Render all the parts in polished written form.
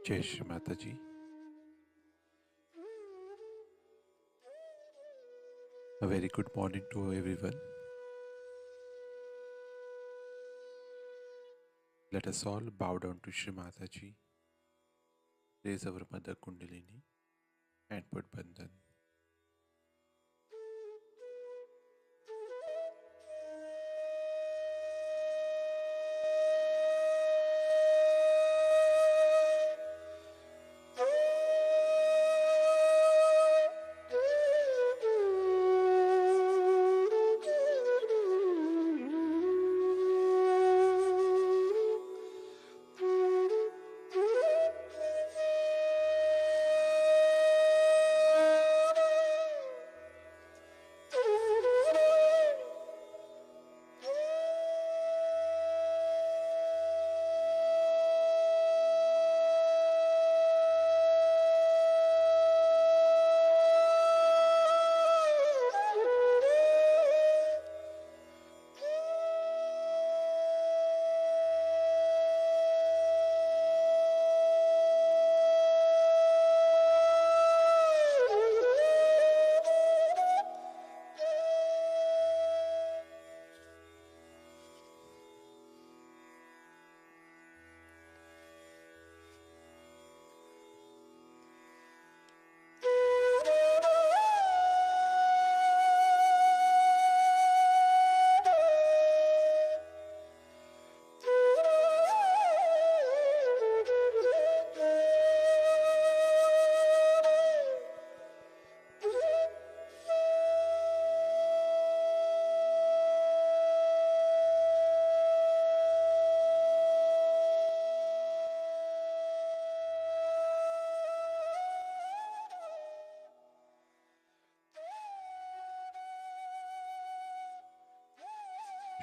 Jai Shri Mataji. A very good morning to everyone. Let us all bow down to Shri Mataji, raise our Mother Kundalini and put Bandhan.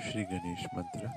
Shri Ganesh Mantra.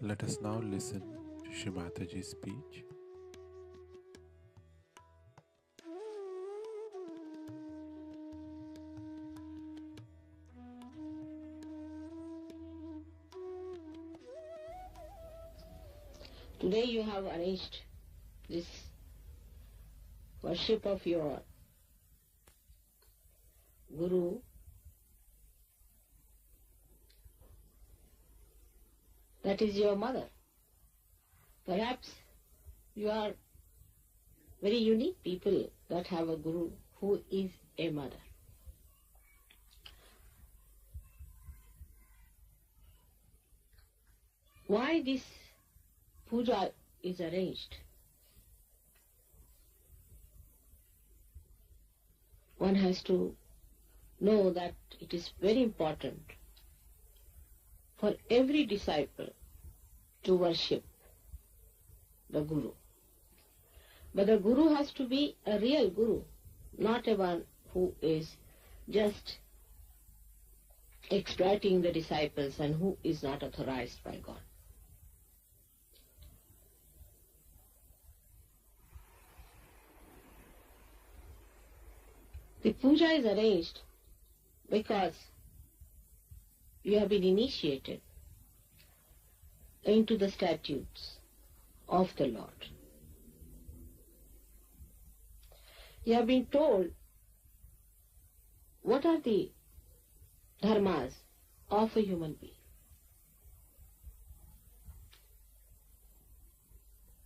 Let us now listen to Shri Mataji's speech. Today you have arranged this worship of your Guru. That is your mother. Perhaps you are very unique people that have a Guru who is a mother. Why this puja is arranged? One has to know that it is very important for every disciple to worship the Guru. But the Guru has to be a real Guru, not a one who is just exploiting the disciples and who is not authorized by God. The puja is arranged because you have been initiated into the statutes of the Lord. You have been told what are the dharmas of a human being.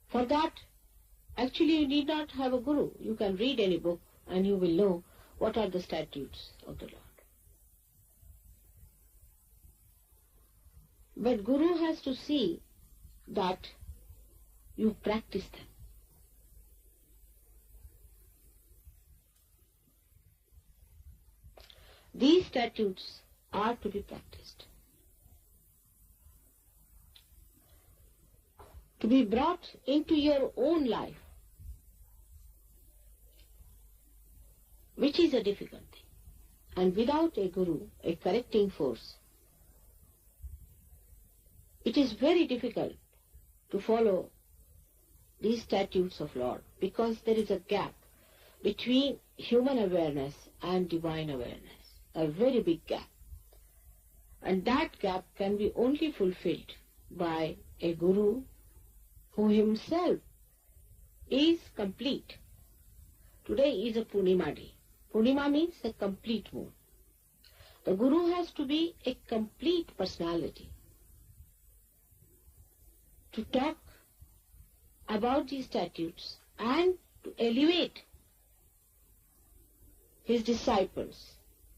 For that, actually you need not have a guru. You can read any book and you will know what are the statutes of the Lord. But Guru has to see that you practice them. These statutes are to be practiced, to be brought into your own life, which is a difficult thing. And without a Guru, a correcting force, it is very difficult to follow these statutes of Lord, because there is a gap between human awareness and divine awareness, a very big gap. And that gap can be only fulfilled by a Guru who himself is complete. Today is a Purnima day. Purnima means a complete moon. The Guru has to be a complete personality to talk about these statutes and to elevate his disciples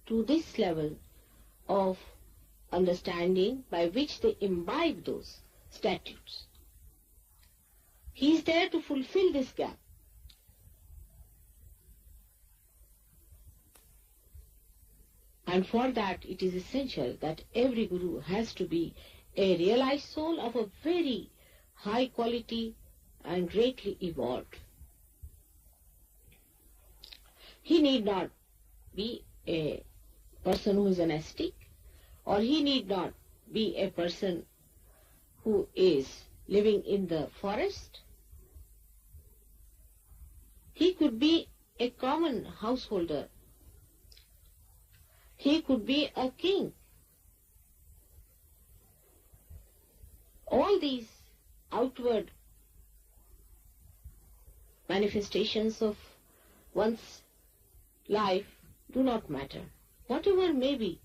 to this level of understanding by which they imbibe those statutes. He is there to fulfill this gap. And for that it is essential that every Guru has to be a realized soul of a very high quality and greatly evolved. He need not be a person who is an ascetic, or he need not be a person who is living in the forest. He could be a common householder. He could be a king. All these outward manifestations of one's life do not matter. Whatever may be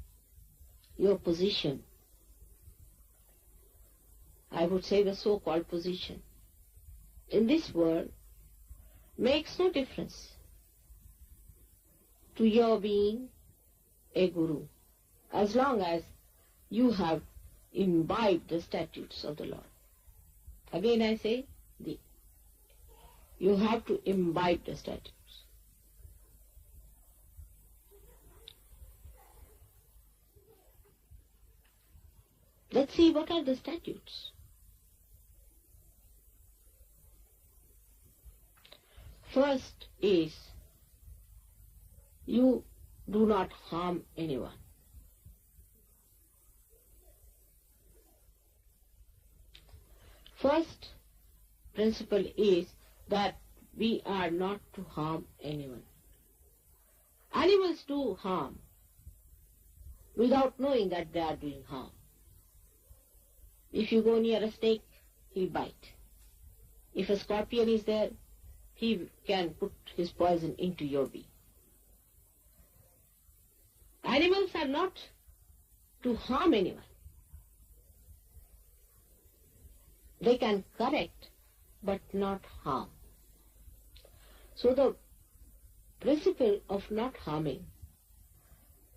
your position, I would say the so-called position, in this world makes no difference to your being a guru, as long as you have imbibed the statutes of the Lord. Again I say, you have to imbibe the statutes. Let's see what are the statutes. First is, you do not harm anyone. First principle is that we are not to harm anyone. Animals do harm without knowing that they are doing harm. If you go near a snake, he'll bite. If a scorpion is there, he can put his poison into your being. Animals are not to harm anyone. They can correct, but not harm. So the principle of not harming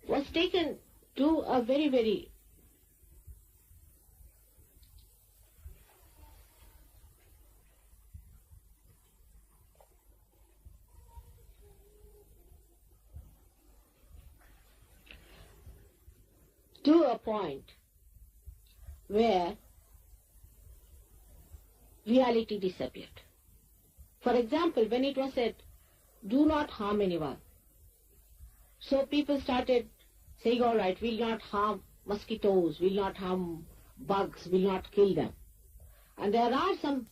was taken to a very, very to a point where reality disappeared. For example, when it was said, do not harm anyone, so people started saying, all right, we'll not harm mosquitoes, we'll not harm bugs, we'll not kill them. And there are some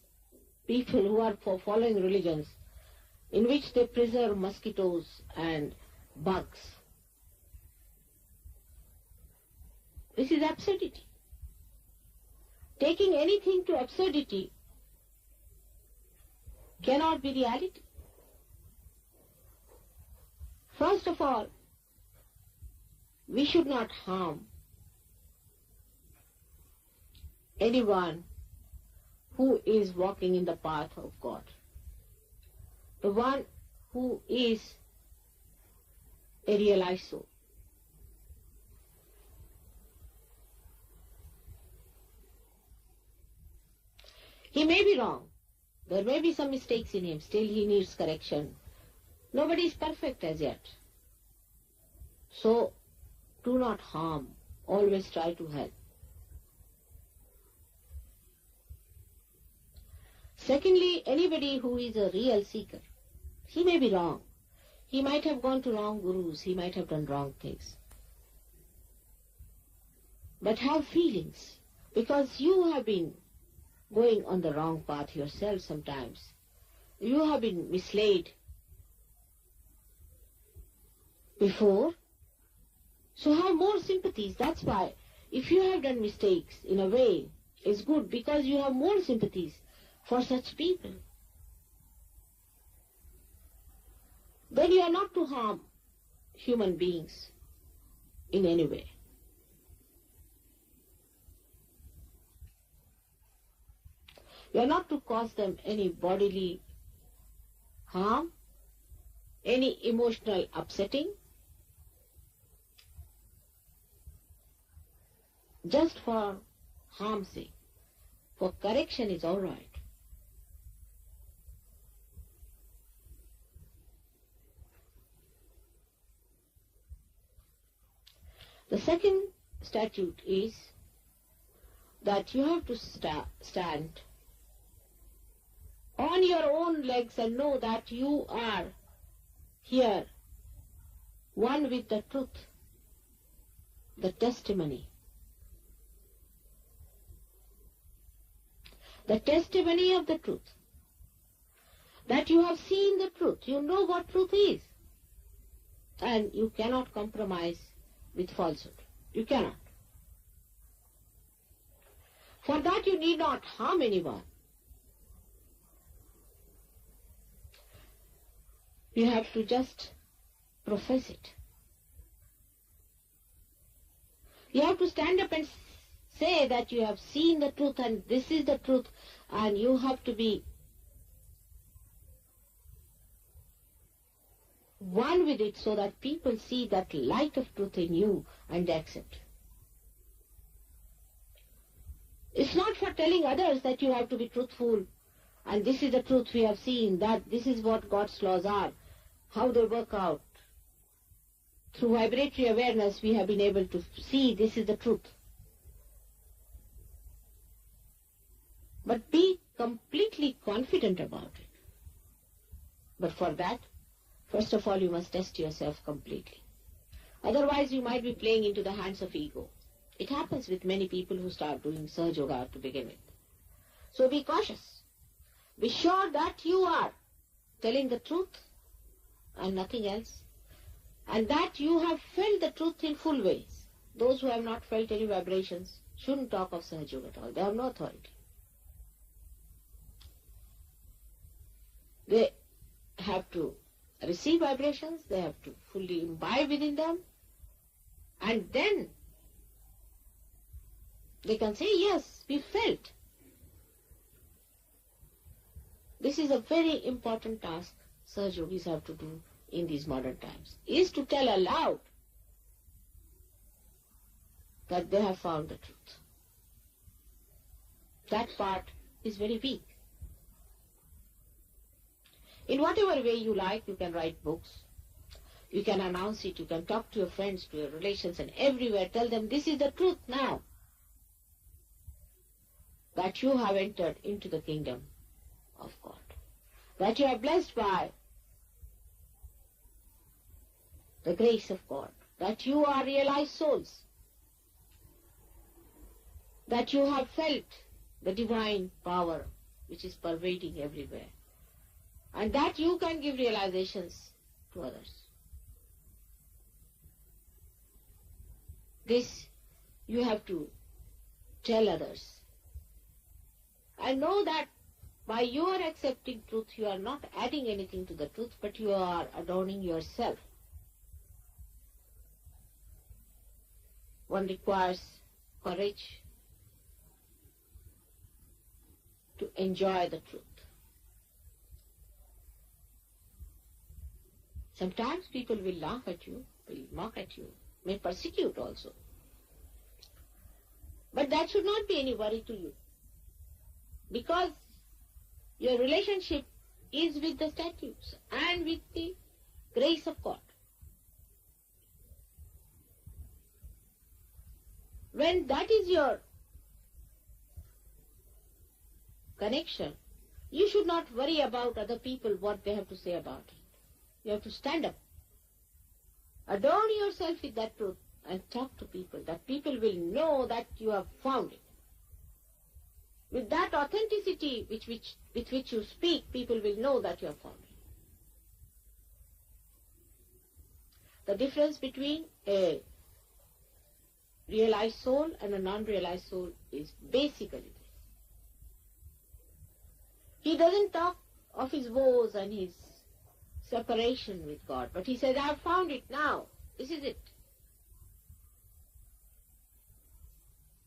people who are following religions in which they preserve mosquitoes and bugs. This is absurdity. Taking anything to absurdity cannot be reality. First of all, we should not harm anyone who is walking in the path of God. The one who is a realized soul. He may be wrong. There may be some mistakes in him. Still he needs correction. Nobody is perfect as yet. So, do not harm. Always try to help. Secondly, anybody who is a real seeker, he may be wrong. He might have gone to wrong gurus. He might have done wrong things. But have feelings, because you have been going on the wrong path yourself sometimes. You have been misled before. So have more sympathies. That's why if you have done mistakes, in a way, it's good because you have more sympathies for such people. Then you are not to harm human beings in any way. You are not to cause them any bodily harm, any emotional upsetting. Just for harm's sake. For correction is all right. The second statute is that you have to stand on your own legs and know that you are here, one with the truth, the testimony. The testimony of the truth. That you have seen the truth. You know what truth is. And you cannot compromise with falsehood. You cannot. For that you need not harm anyone. You have to just profess it. You have to stand up and say that you have seen the truth and this is the truth, and you have to be one with it so that people see that light of truth in you and accept. It's not for telling others that you have to be truthful and this is the truth we have seen, that this is what God's laws are, how they work out. Through vibratory awareness we have been able to see this is the truth. But be completely confident about it. But for that, first of all, you must test yourself completely. Otherwise, you might be playing into the hands of ego. It happens with many people who start doing Sahaja Yoga to begin with. So be cautious. Be sure that you are telling the truth and nothing else, and that you have felt the truth in full ways. Those who have not felt any vibrations shouldn't talk of Sahaja Yoga at all. They have no authority. They have to receive vibrations, they have to fully imbibe within them, and then they can say, yes, we felt. This is a very important task Sahaja Yogis have to do in these modern times, is to tell aloud that they have found the truth. That part is very weak. In whatever way you like, you can write books, you can announce it, you can talk to your friends, to your relations, and everywhere tell them this is the truth now, that you have entered into the kingdom of God, that you are blessed by the grace of God, that you are realized souls, that you have felt the divine power which is pervading everywhere, and that you can give realizations to others. This you have to tell others. And know that by your accepting truth, you are not adding anything to the truth, but you are adorning yourself. One requires courage to enjoy the truth. Sometimes people will laugh at you, will mock at you, may persecute also. But that should not be any worry to you, because your relationship is with the statutes and with the grace of God. When that is your connection, you should not worry about other people, what they have to say about it. You have to stand up, adorn yourself with that truth, and talk to people, that people will know that you have found it. With that authenticity with which you speak, people will know that you have found it. The difference between a realized soul and a non-realized soul is basically this. He doesn't talk of his woes and his separation with God, but he says, I have found it now. This is it.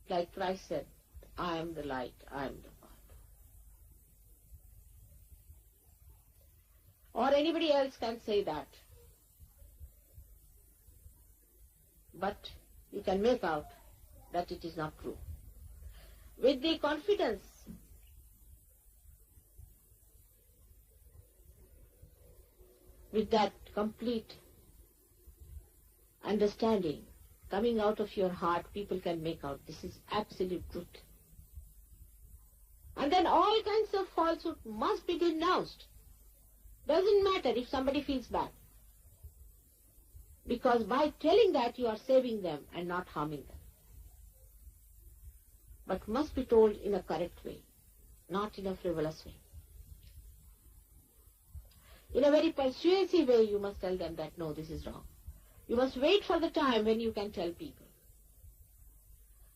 Like Christ said, I am the light, I am the path. Or anybody else can say that. But you can make out that it is not true. With the confidence with that complete understanding coming out of your heart, people can make out this is absolute truth. And then all kinds of falsehood must be denounced. Doesn't matter if somebody feels bad. Because by telling that you are saving them and not harming them. But must be told in a correct way, not in a frivolous way. In a very persuasive way you must tell them that no, this is wrong. You must wait for the time when you can tell people.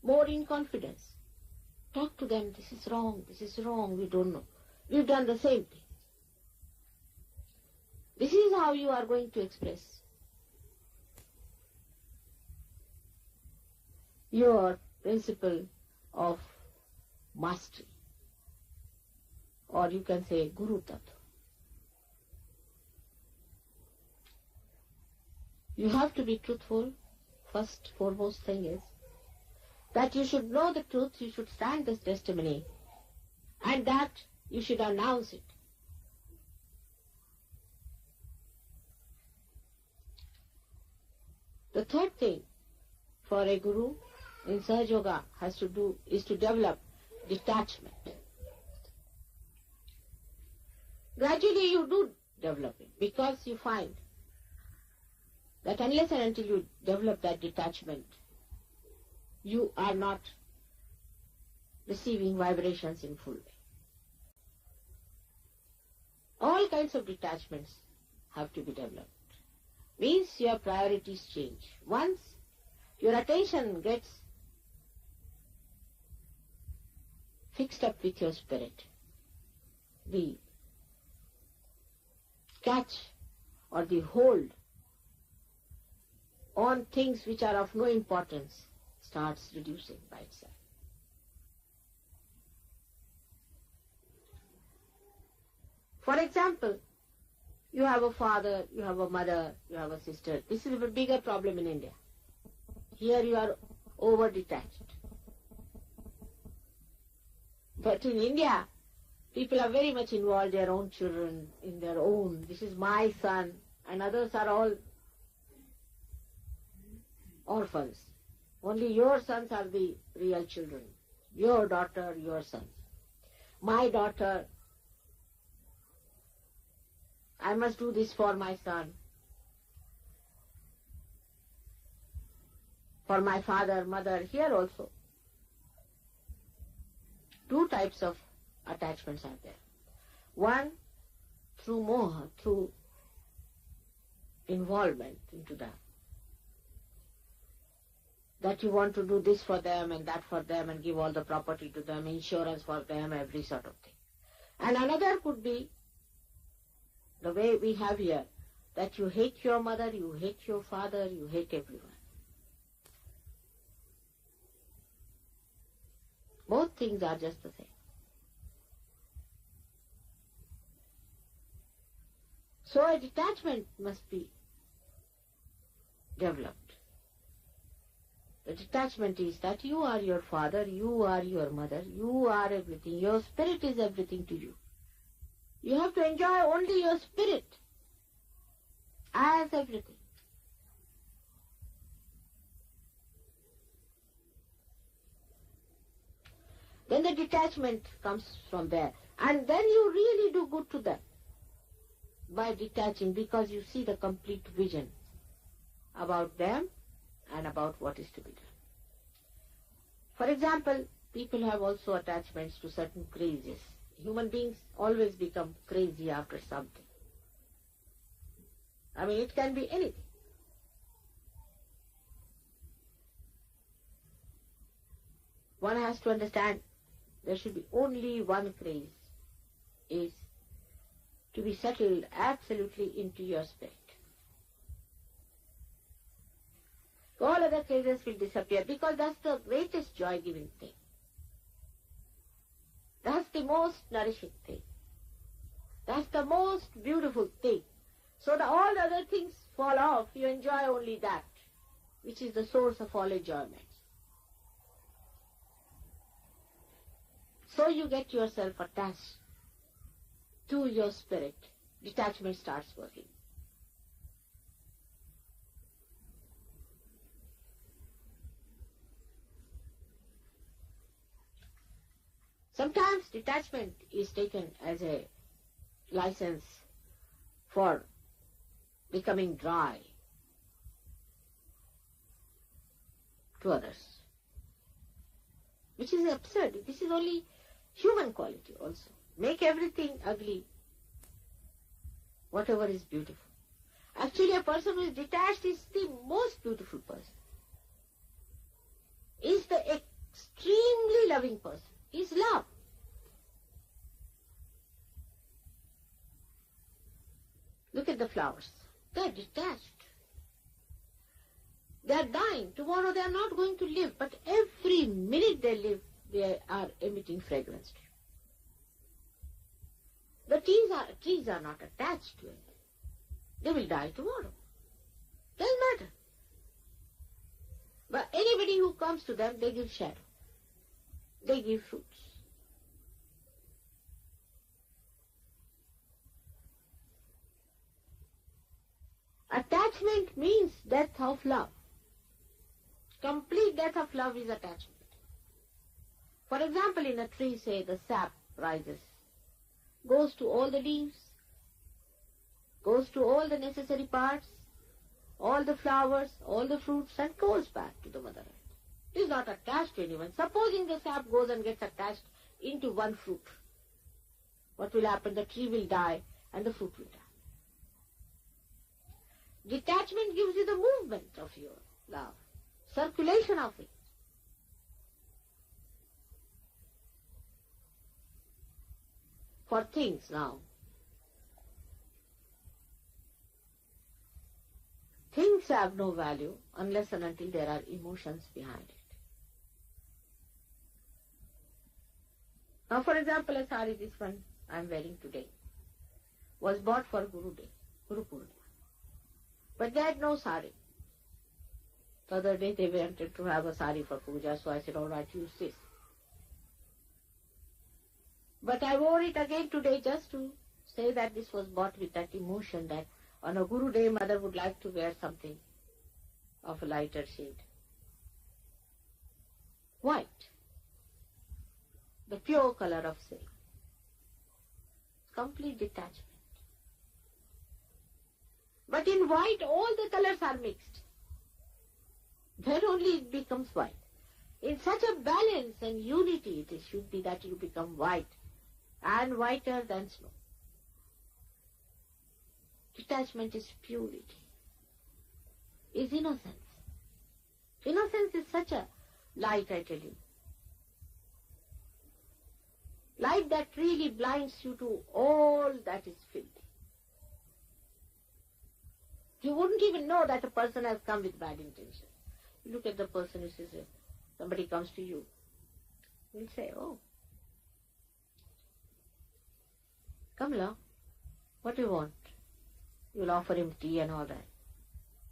More in confidence. Talk to them, this is wrong, we don't know. We've done the same thing. This is how you are going to express your principle of mastery. Or you can say Guru Tattva. You have to be truthful. First, foremost thing is that you should know the truth, you should stand this testimony, and that you should announce it. The third thing for a guru in Sahaja Yoga has to do is to develop detachment. Gradually you do develop it because you find that unless and until you develop that detachment, you are not receiving vibrations in full way. All kinds of detachments have to be developed. Means your priorities change. Once your attention gets fixed up with your spirit, the catch or the hold on things which are of no importance starts reducing by itself. For example, you have a father, you have a mother, you have a sister. This is a bigger problem in India. Here you are over-detached. But in India, people are very much involved, their own children, in their own. This is my son, and others are all orphans. Only your sons are the real children. Your daughter, your sons. My daughter, I must do this for my son. For my father, mother, here also. Two types of attachments are there. One, through moha, through involvement into that you want to do this for them and that for them and give all the property to them, insurance for them, every sort of thing. And another could be the way we have here, that you hate your mother, you hate your father, you hate everyone. Both things are just the same. So a detachment must be developed. The detachment is that you are your father, you are your mother, you are everything. Your spirit is everything to you. You have to enjoy only your spirit as everything. Then the detachment comes from there. And then you really do good to them by detaching, because you see the complete vision about them and about what is to be done. For example, people have also attachments to certain crazes. Human beings always become crazy after something. I mean, it can be anything. One has to understand there should be only one craze, is to be settled absolutely into your spirit. All other crazes will disappear, because that's the greatest joy-giving thing. That's the most nourishing thing. That's the most beautiful thing. So all other things fall off. You enjoy only that, which is the source of all enjoyment. So you get yourself attached to your spirit. Detachment starts working. Sometimes detachment is taken as a license for becoming dry to others, which is absurd. This is only human quality also. Make everything ugly, whatever is beautiful. Actually, a person who is detached is the most beautiful person, is the extremely loving person, is love. Look at the flowers. They are detached. They are dying. Tomorrow they are not going to live, but every minute they live, they are emitting fragrance to you. The trees are not attached to it. They will die tomorrow. Doesn't matter. But anybody who comes to them, they give shadow. They give fruits. Attachment means death of love. Complete death of love is attachment. For example, in a tree, say, the sap rises, goes to all the leaves, goes to all the necessary parts, all the flowers, all the fruits, and goes back to the mother earth. It is not attached to anyone. Supposing the sap goes and gets attached into one fruit, what will happen? The tree will die and the fruit will die. Detachment gives you the movement of your love, circulation of it. For things now, things have no value unless and until there are emotions behind it. Now, for example, a sari, this one I am wearing today, was bought for Guru Day, Guru Purnima. But they had no sari. The other day they wanted to have a sari for puja, so I said, all right, use this. But I wore it again today just to say that this was bought with that emotion that on a Guru Day, mother would like to wear something of a lighter shade. White, the pure color of silk. Complete detachment. But in white, all the colors are mixed. Then only it becomes white. In such a balance and unity, it should be that you become white and whiter than snow. Detachment is purity, is innocence. Innocence is such a light, I tell you. Light that really blinds you to all that is filthy. You wouldn't even know that a person has come with bad intentions. You look at the person who says, somebody comes to you, you'll say, oh, come along, what do you want? You'll offer him tea and all that.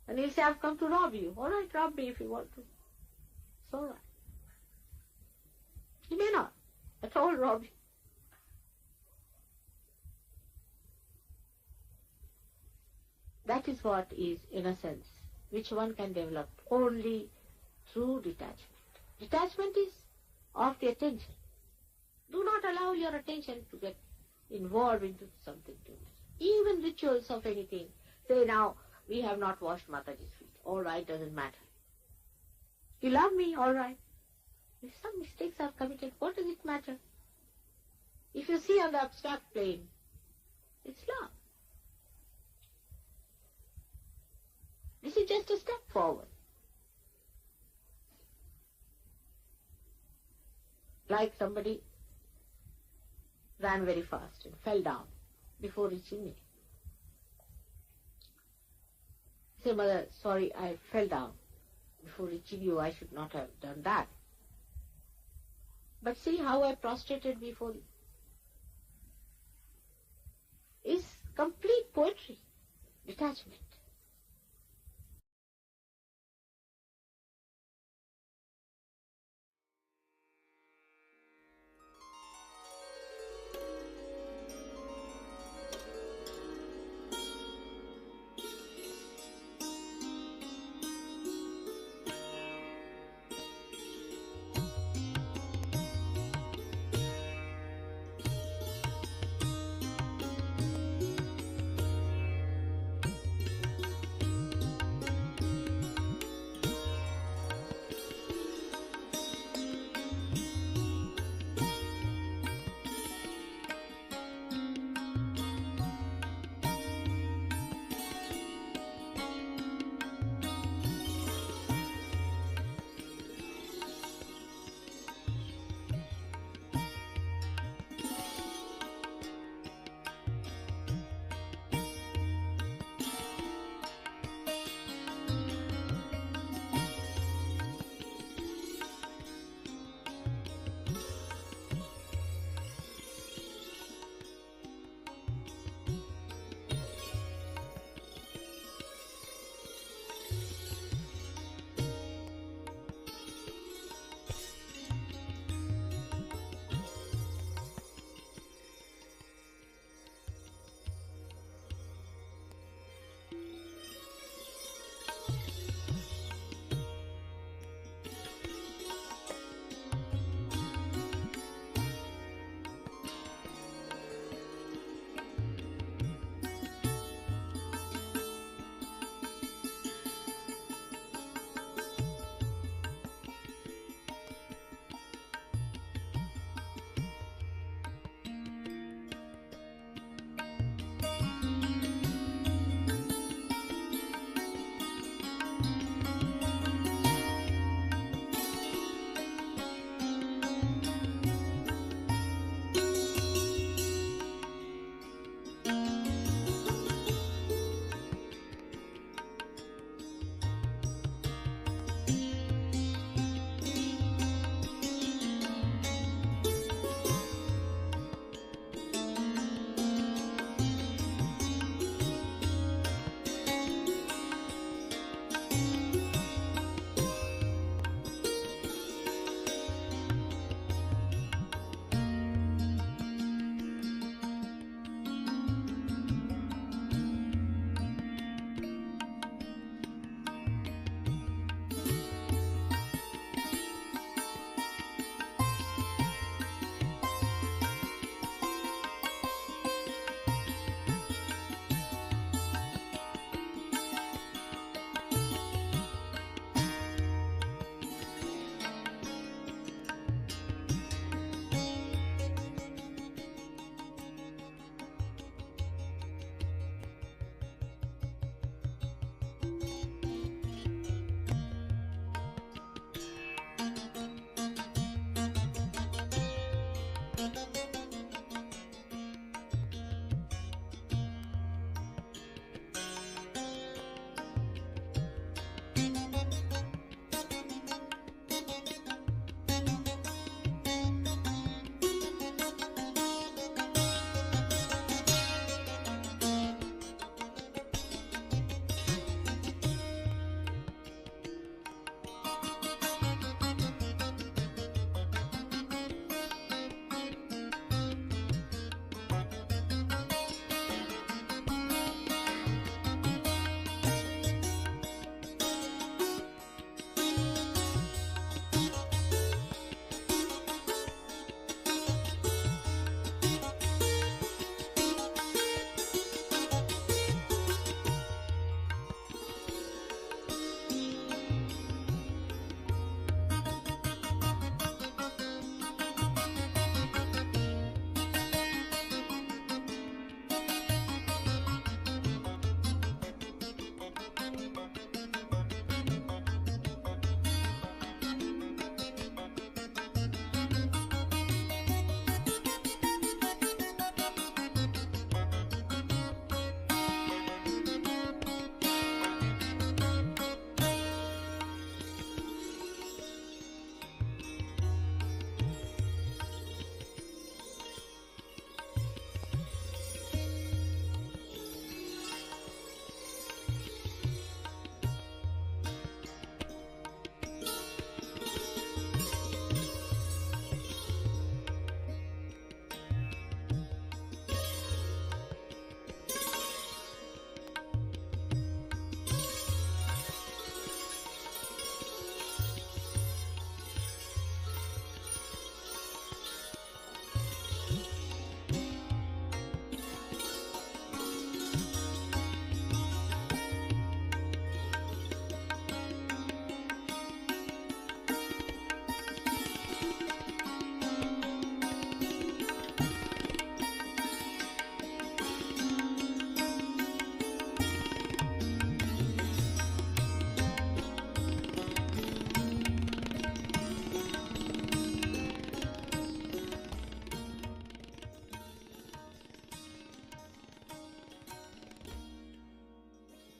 And he'll say, I've come to rob you. All right, rob me if you want to. It's all right. He may not at all rob you. That is what is innocence, which one can develop only through detachment. Detachment is of the attention. Do not allow your attention to get involved into something too much. Even rituals of anything. Say now, we have not washed Mataji's feet. All right, doesn't matter. You love me, all right. If some mistakes are committed, what does it matter? If you see on the abstract plane, it's love. This is just a step forward. Like somebody ran very fast and fell down before reaching me. Say, mother, sorry, I fell down before reaching you. I should not have done that. But see how I prostrated before you. Is complete poetry, detachment.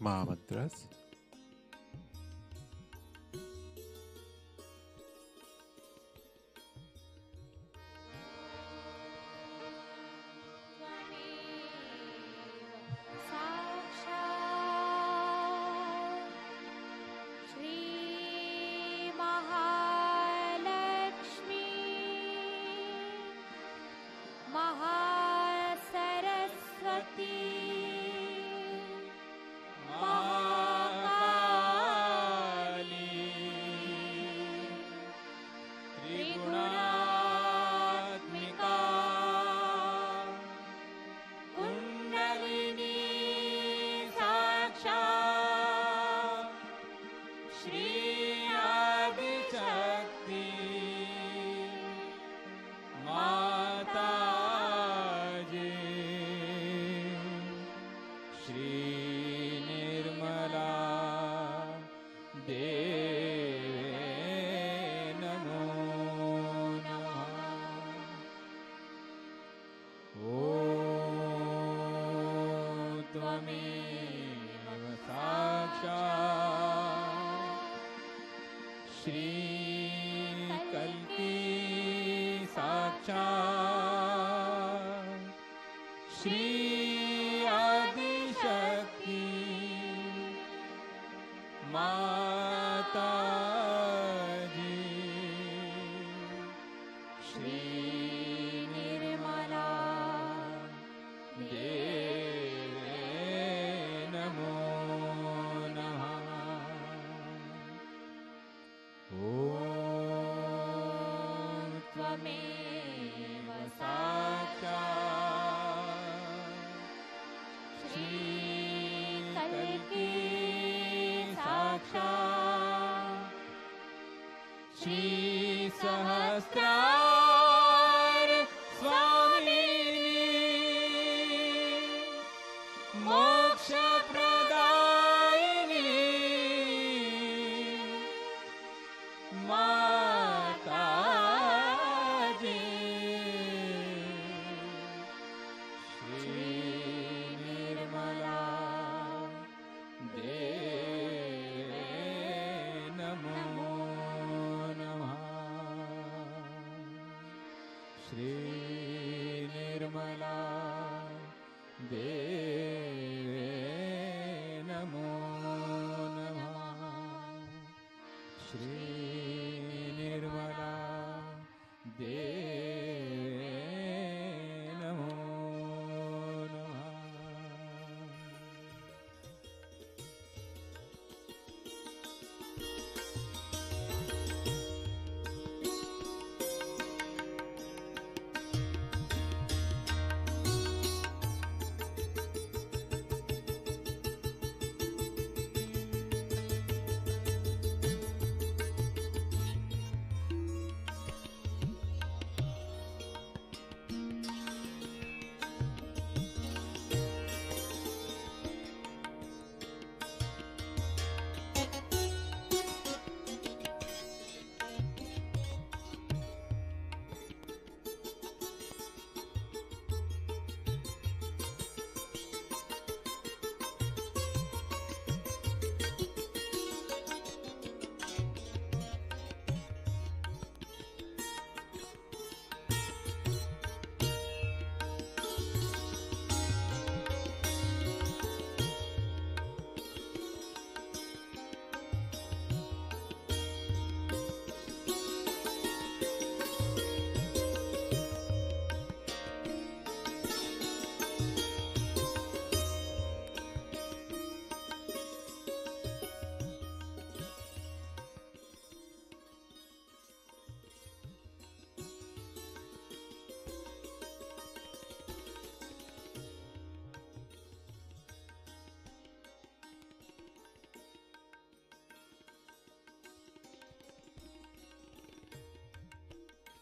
Mahamantras.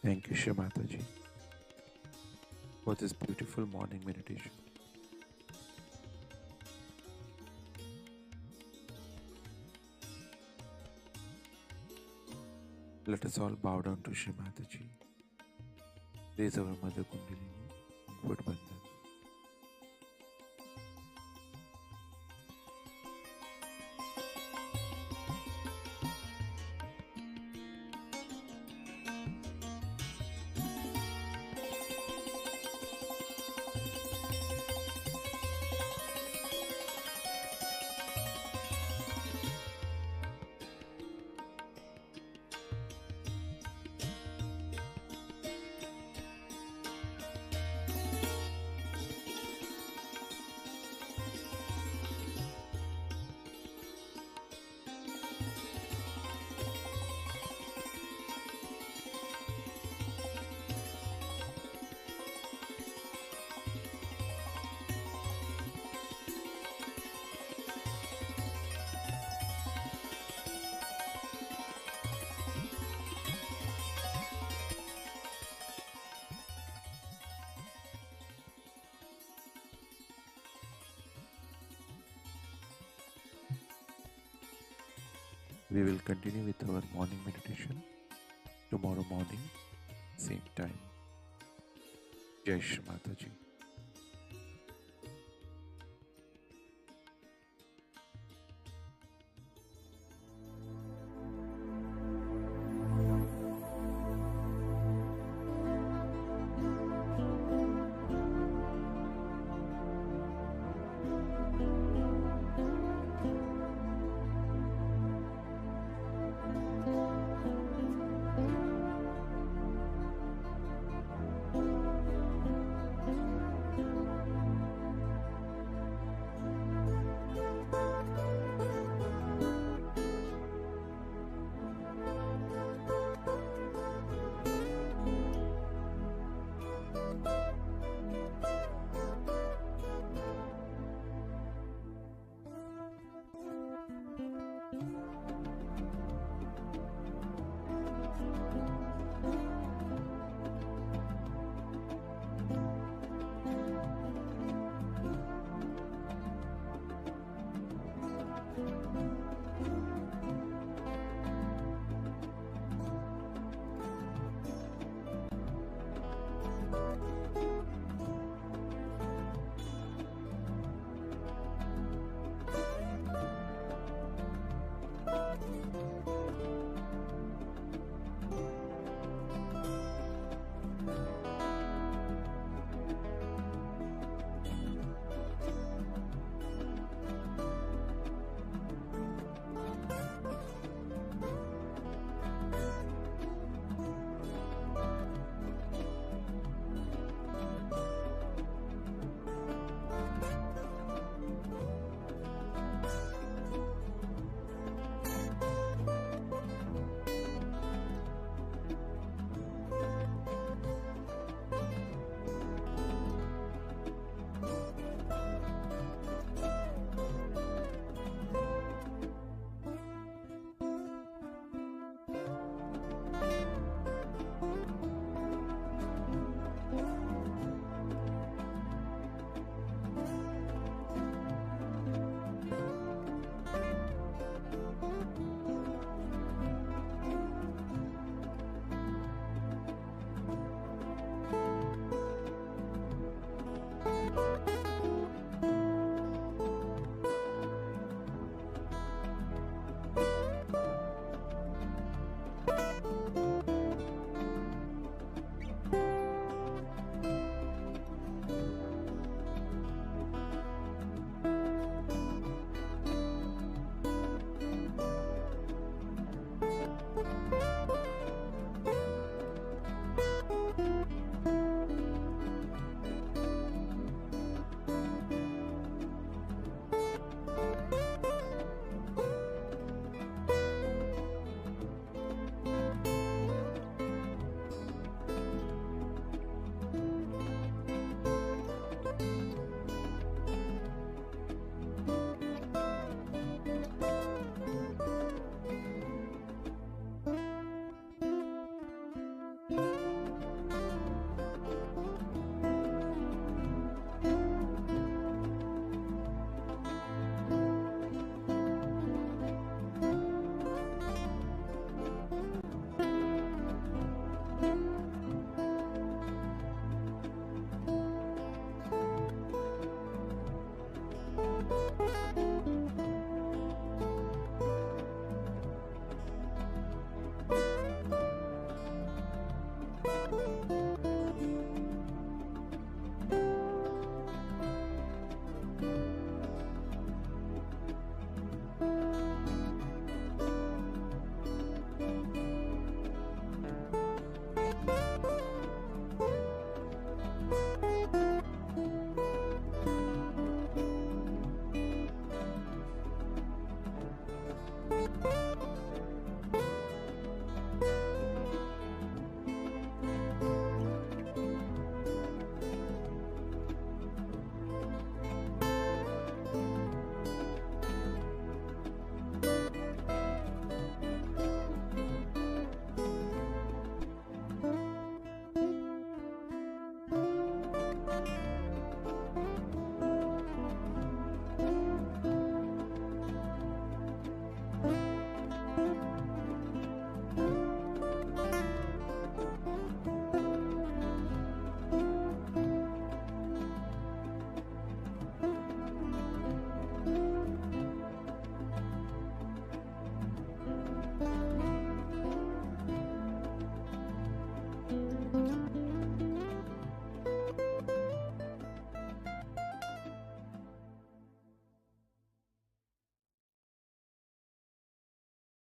Thank you, Shri Mataji, for this beautiful morning meditation. Let us all bow down to Shri Mataji. Raise our Mother Kundalini and put Bandhan. We will continue with our morning meditation tomorrow morning, same time. Jai Shri Mataji.